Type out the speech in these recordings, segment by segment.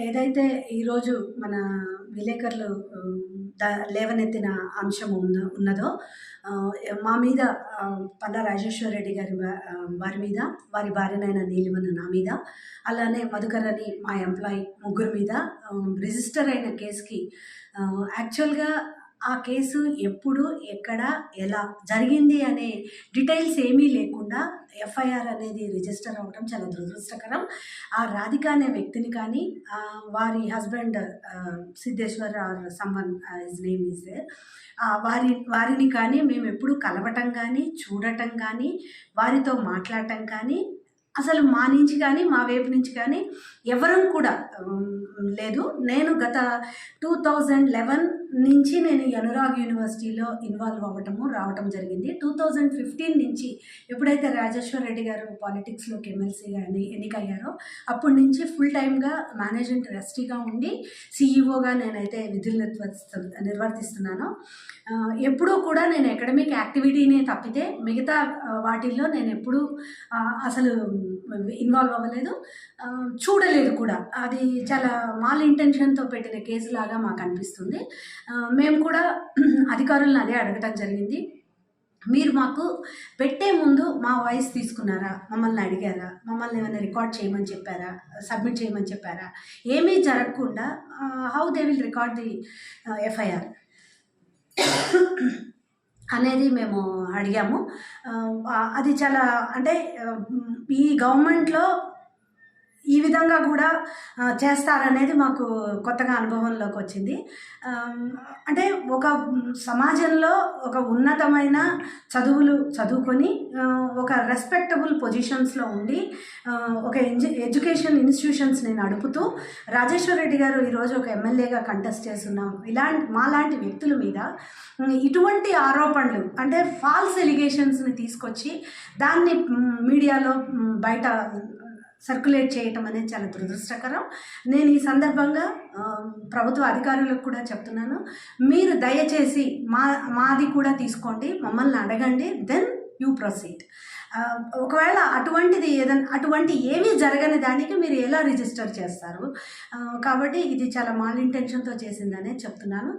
ఏదైతే ఈరోజు మన విలేకరులు లేవనెత్తిన అంశం ఉన్నదో మా మీద పల్లా రాజేశ్వర్ రెడ్డి గారి వారి మీద, వారి భార్యనైన నీలిమన్న నా మీద, అలానే మధుకర్ అని మా ఎంప్లాయీ ముగ్గురు మీద రిజిస్టర్ అయిన కేసుకి యాక్చువల్గా ఆ కేసు ఎప్పుడు, ఎక్కడ, ఎలా జరిగింది అనే డీటెయిల్స్ ఏమీ లేకుండా ఎఫ్ఐఆర్ అనేది రిజిస్టర్ అవ్వడం చాలా దురదృష్టకరం. ఆ రాధిక అనే వ్యక్తిని కానీ, వారి husband Siddheshwar or someone his name is వారిని కానీ మేము ఎప్పుడు కలవటం కానీ, చూడటం కానీ, వారితో మాట్లాడటం కానీ అసలు మా నుంచి కానీ, మా వైపు నుంచి కానీ ఎవరం కూడా లేదు. నేను గత 2011 నుంచి నేను అనురాగ్ యూనివర్సిటీలో ఇన్వాల్వ్ రావటం జరిగింది. 2015 నుంచి ఎప్పుడైతే రాజేశ్వర్ రెడ్డి గారు పాలిటిక్స్లోకి ఎమ్మెల్సీగా ఎన్నికయ్యారో అప్పటి నుంచి ఫుల్ టైమ్గా మేనేజింగ్ ట్రస్టీగా ఉండి సిఈఓగా నేనైతే విధులు నిర్వర్తిస్తున్నాను. ఎప్పుడూ కూడా నేను అకాడమిక్ యాక్టివిటీనే తప్పితే మిగతా వాటిల్లో నేను ఎప్పుడూ అసలు ఇన్వాల్వ్ అవ్వలేదు, చూడలేదు కూడా. అది చాలా మాల్ ఇంటెన్షన్తో పెట్టిన కేసు లాగా మాకు అనిపిస్తుంది. మేము కూడా అధికారులను అదే అడగటం జరిగింది. మీరు మాకు పెట్టే ముందు మా వాయిస్ తీసుకున్నారా, మమ్మల్ని అడిగారా, మమ్మల్ని ఏమైనా రికార్డ్ చేయమని చెప్పారా, సబ్మిట్ చేయమని చెప్పారా? ఏమీ జరగకుండా how they will record the FIR అనేది మేము అడిగాము. అది చాలా అంటే ఈ గవర్నమెంట్లో ఈ విధంగా కూడా చేస్తారనేది మాకు కొత్తగా అనుభవంలోకి వచ్చింది. అంటే ఒక సమాజంలో ఒక ఉన్నతమైన చదువులు చదువుకొని ఒక రెస్పెక్టబుల్ పొజిషన్స్లో ఉండి ఒక ఎడ్యుకేషన్ ఇన్స్టిట్యూషన్స్ని నడుపుతూ రాజేశ్వర్ రెడ్డి గారు ఈరోజు ఒక ఎమ్మెల్యేగా కంటెస్ట్ చేస్తున్నాం. మాలాంటి వ్యక్తుల మీద ఇటువంటి ఆరోపణలు అంటే ఫాల్స్ ఎలిగేషన్స్ని తీసుకొచ్చి దాన్ని మీడియాలో బయట సర్క్యులేట్ చేయటం అనేది చాలా దురదృష్టకరం. నేను ఈ సందర్భంగా ప్రభుత్వ అధికారులకు కూడా చెప్తున్నాను, మీరు దయచేసి మాది కూడా తీసుకోండి, మమ్మల్ని అడగండి, దెన్ యూ ప్రొసీడ్. ఒకవేళ అటువంటి ఏమీ జరగని దానికి మీరు ఎలా రిజిస్టర్ చేస్తారు? కాబట్టి ఇది చాలా మాల్ ఇంటెన్షన్తో చేసిందనే చెప్తున్నాను.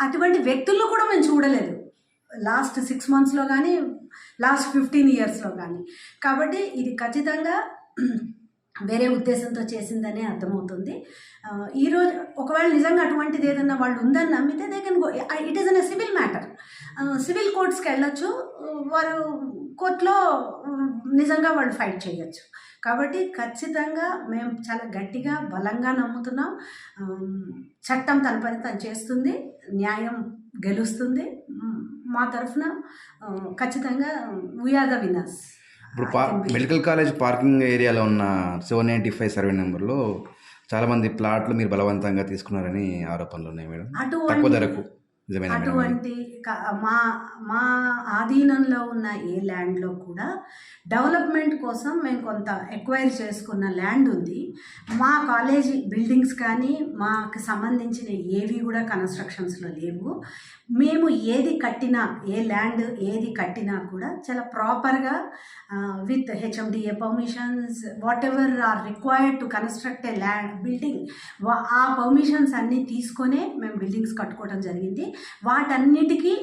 అటువంటి వ్యక్తుల్లో కూడా మేము చూడలేదు లాస్ట్ 6 monthsలో కానీ, లాస్ట్ 15 yearsలో కానీ. కాబట్టి ఇది ఖచ్చితంగా వేరే ఉద్దేశంతో చేసిందనే అర్థమవుతుంది. ఈరోజు ఒకవేళ నిజంగా అటువంటిది ఏదన్నా వాళ్ళు ఉందని నమ్మితే they can go, it is an civil matter. Civil కోర్ట్స్కి వెళ్ళొచ్చు, వారు కోర్టులో నిజంగా వాళ్ళు ఫైట్ చేయొచ్చు. కాబట్టి ఖచ్చితంగా మేము చాలా గట్టిగా బలంగా నమ్ముతున్నాం, చట్టం తన పని తను చేస్తుంది, న్యాయం గెలుస్తుంది. మా తరఫున ఖచ్చితంగా వీఆర్ ద విన్నర్స్. ఇప్పుడు మెడికల్ కాలేజ్ పార్కింగ్ ఏరియాలో ఉన్న 795 సర్వే నెంబర్లో చాలామంది ప్లాట్లు మీరు బలవంతంగా తీసుకున్నారని ఆరోపణలు ఉన్నాయి మేడం. తక్కువ ధరకు అటువంటి మా ఆధీనంలో ఉన్న ఏ ల్యాండ్లో కూడా డెవలప్మెంట్ కోసం మేము కొంత ఎక్వైర్ చేసుకున్న ల్యాండ్ ఉంది. మా కాలేజీ బిల్డింగ్స్ కానీ మాకు సంబంధించిన ఏవి కూడా కన్స్ట్రక్షన్స్లో లేవు. మేము ఏది కట్టినా, ఏ ల్యాండ్ ఏది కట్టినా కూడా చాలా ప్రాపర్గా with HMDA permissions, whatever are required to construct a building, ఆ పర్మిషన్స్ అన్నీ తీసుకొనే మేము బిల్డింగ్స్ కట్టుకోవడం జరిగింది. వాటన్నిటికీ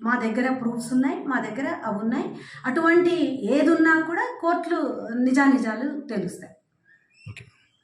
మా దగ్గర ప్రూఫ్స్ ఉన్నాయి, మా దగ్గర అవి ఉన్నాయి. అటువంటి ఏదున్నా కూడా కోర్టులు నిజానిజాలు తెలుస్తాయి. ఓకే.